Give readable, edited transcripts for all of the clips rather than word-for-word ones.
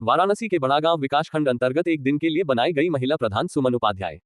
वाराणसी के बड़ागांव विकासखंड अंतर्गत एक दिन के लिए बनाई गई महिला प्रधान सुमन उपाध्याय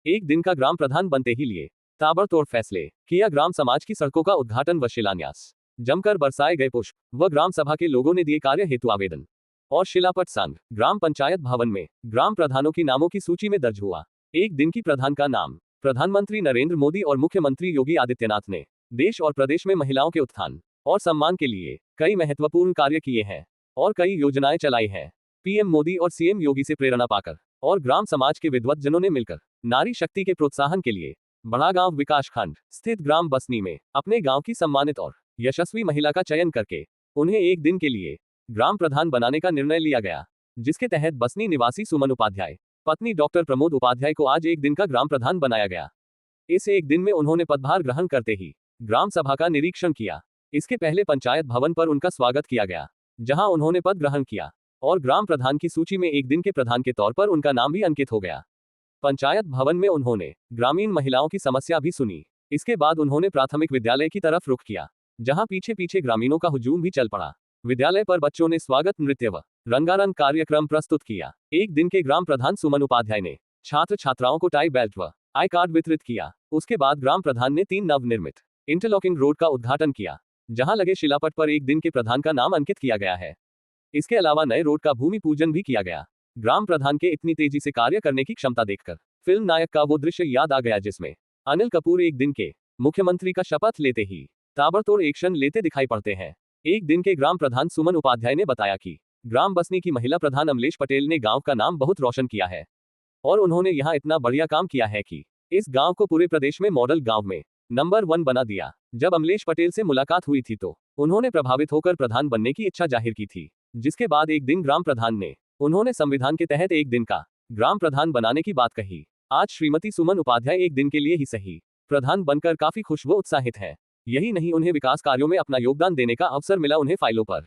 एक दिन का ग्राम प्रधान बनते ही लिए ताबड़तोड़ फैसले, किया ग्राम समाज की सड़कों का उद्घाटन व शिलान्यास, जमकर बरसाए गए पुष्प व ग्राम सभा के लोगों ने दिए कार्य हेतु आवेदन और शिलापट संघ ग्राम पंचायत भवन में ग्राम प्रधानों की नामों की सूची में दर्ज हुआ। एक दिन की प्रधान का नाम प्रधानमंत्री नरेंद्र मोदी और मुख्यमंत्री योगी आदित्यनाथ ने देश और प्रदेश में महिलाओं के उत्थान और सम्मान के लिए कई महत्वपूर्ण कार्य किए हैं और कई योजनाएं चलाई हैं। पीएम मोदी और सीएम योगी से प्रेरणा पाकर और ग्राम समाज के विद्वत जनों ने मिलकर नारी शक्ति के प्रोत्साहन के लिए बड़ागांव विकासखंड स्थित ग्राम बसनी में अपने गांव की सम्मानित और यशस्वी महिला का चयन करके उन्हें एक दिन के लिए ग्राम प्रधान बनाने का निर्णय लिया गया, जिसके तहत बसनी निवासी सुमन उपाध्याय पत्नी डॉक्टर प्रमोद उपाध्याय को आज एक दिन का ग्राम प्रधान बनाया गया। इस एक दिन में उन्होंने पदभार ग्रहण करते ही ग्राम सभा का निरीक्षण किया। इसके पहले पंचायत भवन पर उनका स्वागत किया गया, जहां उन्होंने पद ग्रहण किया और ग्राम प्रधान की सूची में एक दिन के प्रधान के तौर पर उनका नाम भी अंकित हो गया। पंचायत भवन में उन्होंने ग्रामीण महिलाओं की समस्या भी सुनी। इसके बाद उन्होंने प्राथमिक विद्यालय की तरफ रुख किया, जहां पीछे पीछे ग्रामीणों का हुजूम भी चल पड़ा। विद्यालय पर बच्चों ने स्वागत नृत्य व रंगारंग कार्यक्रम प्रस्तुत किया। एक दिन के ग्राम प्रधान सुमन उपाध्याय ने छात्र छात्राओं को टाई बेल्ट व आई कार्ड वितरित किया। उसके बाद ग्राम प्रधान ने 3 नवनिर्मित इंटरलॉकिंग रोड का उद्घाटन किया, जहां लगे शिलापट पर एक दिन के प्रधान का नाम अंकित किया गया है। इसके अलावा नए रोड का भूमि पूजन भी किया गया। ग्राम प्रधान के इतनी तेजी से कार्य करने की क्षमता देखकर फिल्म नायक का वो दृश्य याद आ गया, जिसमें अनिल कपूर एक दिन के मुख्यमंत्री का शपथ लेते ही ताबड़तोड़ एक्शन लेते दिखाई पड़ते हैं। एक दिन के ग्राम प्रधान सुमन उपाध्याय ने बताया कि ग्राम बसनी की महिला प्रधान अमलेश पटेल ने गांव का नाम बहुत रोशन किया है और उन्होंने यहां इतना बढ़िया काम किया है कि इस गांव को पूरे प्रदेश में मॉडल गांव में नंबर 1 बना दिया। जब अमलेश पटेल से मुलाकात हुई थी तो उन्होंने प्रभावित होकर प्रधान बनने की इच्छा जाहिर की थी, जिसके बाद एक दिन ग्राम प्रधान ने उन्होंने संविधान के तहत एक दिन का ग्राम प्रधान बनाने की बात कही। आज श्रीमती सुमन उपाध्याय एक दिन के लिए ही सही प्रधान बनकर काफी खुश व उत्साहित हैं। यही नहीं, उन्हें विकास कार्यों में अपना योगदान देने का अवसर मिला, उन्हें फाइलों पर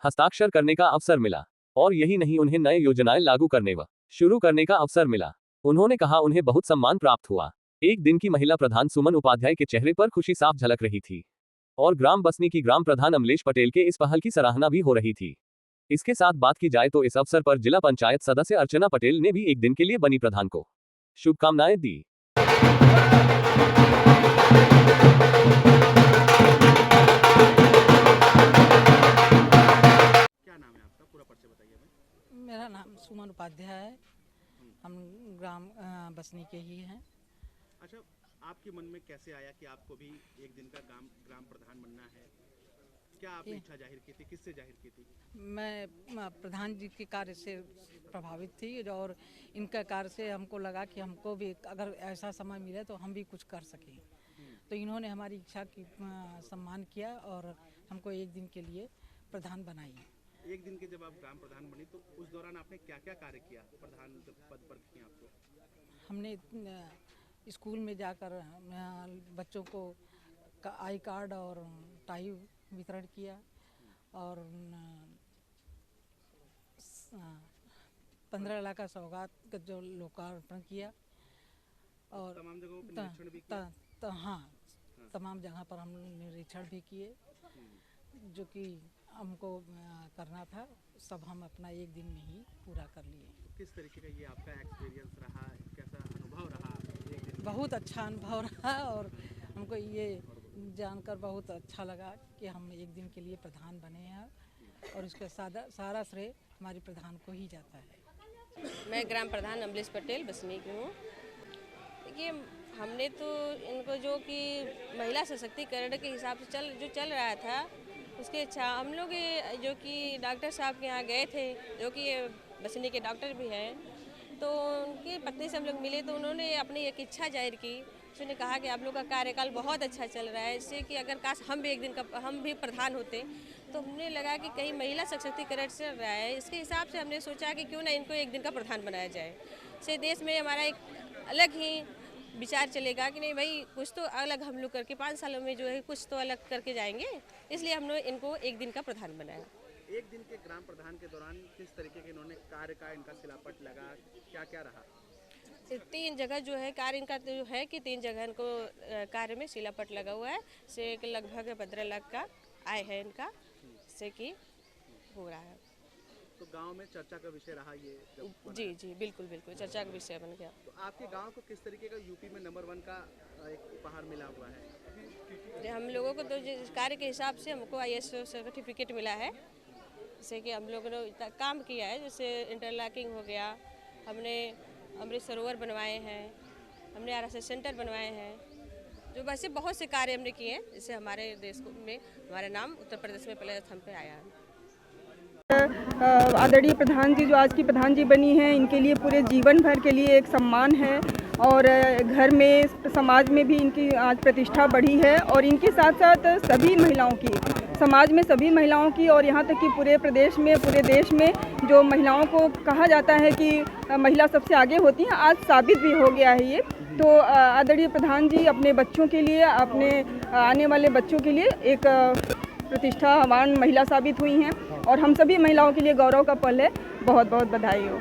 हस्ताक्षर करने का अवसर मिला और यही नहीं, उन्हें नए योजनाएं लागू करने व शुरू करने का अवसर मिला। उन्होंने कहा उन्हें बहुत सम्मान प्राप्त हुआ। एक दिन की महिला प्रधान सुमन उपाध्याय के चेहरे पर खुशी साफ झलक रही थी और ग्राम बसनी की ग्राम प्रधान अमलेश पटेल के इस पहल की सराहना भी हो रही थी। इसके साथ बात की जाए तो इस अवसर पर जिला पंचायत सदस्य अर्चना पटेल ने भी एक दिन के लिए बनी प्रधान को शुभकामनाएं दी। क्या नाम है आपका, पूरा परिचय बताइए हमें। मेरा नाम सुमन उपाध्याय है। हम ग्राम बसनी के ही हैं। अच्छा, आपके मन में कैसे आया कि आपको भी एक दिन का ग्राम प्रधान बनना है? क्या आपने इच्छा जाहिर की थी, किससे जाहिर की थी? मैं प्रधान जी के कार्य से प्रभावित थी और इनका कार्य से हमको लगा कि हमको भी अगर ऐसा समय मिले तो हम भी कुछ कर सकें। तो इन्होंने हमारी इच्छा की सम्मान किया और हमको एक दिन के लिए प्रधान बनाई। एक दिन के जब आप ग्राम प्रधान बनी तो उस दौरान आपने क्या क्या कार्य किया? प्रधान जब पद पर थी आपको, हमने स्कूल में जाकर बच्चों को आई कार्ड और टाई वितरण किया और 15 लाख का सौगात का जो लोकार्पण किया और तमाम जगहों पर निरीक्षण भी किया। हाँ, तमाम जगह पर हम निरीक्षण भी किए जो कि हमको करना था, सब हम अपना एक दिन में ही पूरा कर लिए। तो किस तरीके का ये आपका एक्सपीरियंस रहा, कैसा अनुभव रहा एक दिन? बहुत अच्छा अनुभव रहा और हमको ये जानकर बहुत अच्छा लगा कि हम एक दिन के लिए प्रधान बने हैं और इसका सारा श्रेय हमारे प्रधान को ही जाता है। मैं ग्राम प्रधान अमलेश पटेल बसनी की हूँ। देखिए, हमने तो इनको जो कि महिला सशक्तिकरण के हिसाब से चल रहा था उसके इच्छा हम लोग जो कि डॉक्टर साहब के यहाँ गए थे, जो कि बसनी के डॉक्टर भी हैं, तो उनकी पत्नी से हम लोग मिले तो उन्होंने अपनी एक इच्छा जाहिर की। उसने कहा कि आप लोग का कार्यकाल बहुत अच्छा चल रहा है, इससे कि अगर काश हम भी एक दिन का हम भी प्रधान होते। तो हमने लगा कि कहीं महिला सशक्तिकरण चल रहा है, इसके हिसाब से हमने सोचा कि क्यों ना इनको एक दिन का प्रधान बनाया जाए। इससे देश में हमारा एक अलग ही विचार चलेगा कि नहीं भाई, कुछ तो अलग हम लोग करके 5 सालों में जो है कुछ तो अलग करके जाएंगे, इसलिए हम लोग इनको एक दिन का प्रधान बनाया। एक दिन के ग्राम प्रधान के दौरान किस तरीके के इन्होंने कार्य का इनका शिलापट लगा, क्या क्या रहा? 3 जगह जो है कार्य इनका जो है कि 3 जगह इनको कार्य में शिलापट लगा हुआ है, से लगभग 15 लाख का आय है इनका, से कि हो रहा है। तो गांव में चर्चा का विषय रहा ये जब बना। जी जी बिल्कुल बिल्कुल चर्चा का विषय बन गया। तो आपके गांव को किस तरीके का यूपी में नंबर 1 का एक उपहार मिला हुआ है? हम लोगों को तो जिस कार्य के हिसाब से हमको IS सर्टिफिकेट मिला है, जैसे कि हम लोगों ने इतना काम किया है, जैसे इंटरलॉकिंग हो गया, हमने अमृत सरोवर बनवाए हैं, हमने RSS सेंटर बनवाए हैं, जो वैसे बहुत से कार्य हमने किए हैं, जिससे हमारे देश में हमारा नाम उत्तर प्रदेश में पहले स्थान पे आया है। आदरणीय प्रधान जी जो आज की प्रधान जी बनी हैं, इनके लिए पूरे जीवन भर के लिए एक सम्मान है और घर में समाज में भी इनकी आज प्रतिष्ठा बढ़ी है और इनके साथ साथ सभी महिलाओं की, समाज में सभी महिलाओं की और यहाँ तक कि पूरे प्रदेश में, पूरे देश में जो महिलाओं को कहा जाता है कि महिला सबसे आगे होती हैं, आज साबित भी हो गया है ये। तो आदरणीय प्रधान जी अपने बच्चों के लिए, अपने आने वाले बच्चों के लिए एक प्रतिष्ठावान महिला साबित हुई हैं और हम सभी महिलाओं के लिए गौरव का पल है। बहुत बहुत बधाई हो।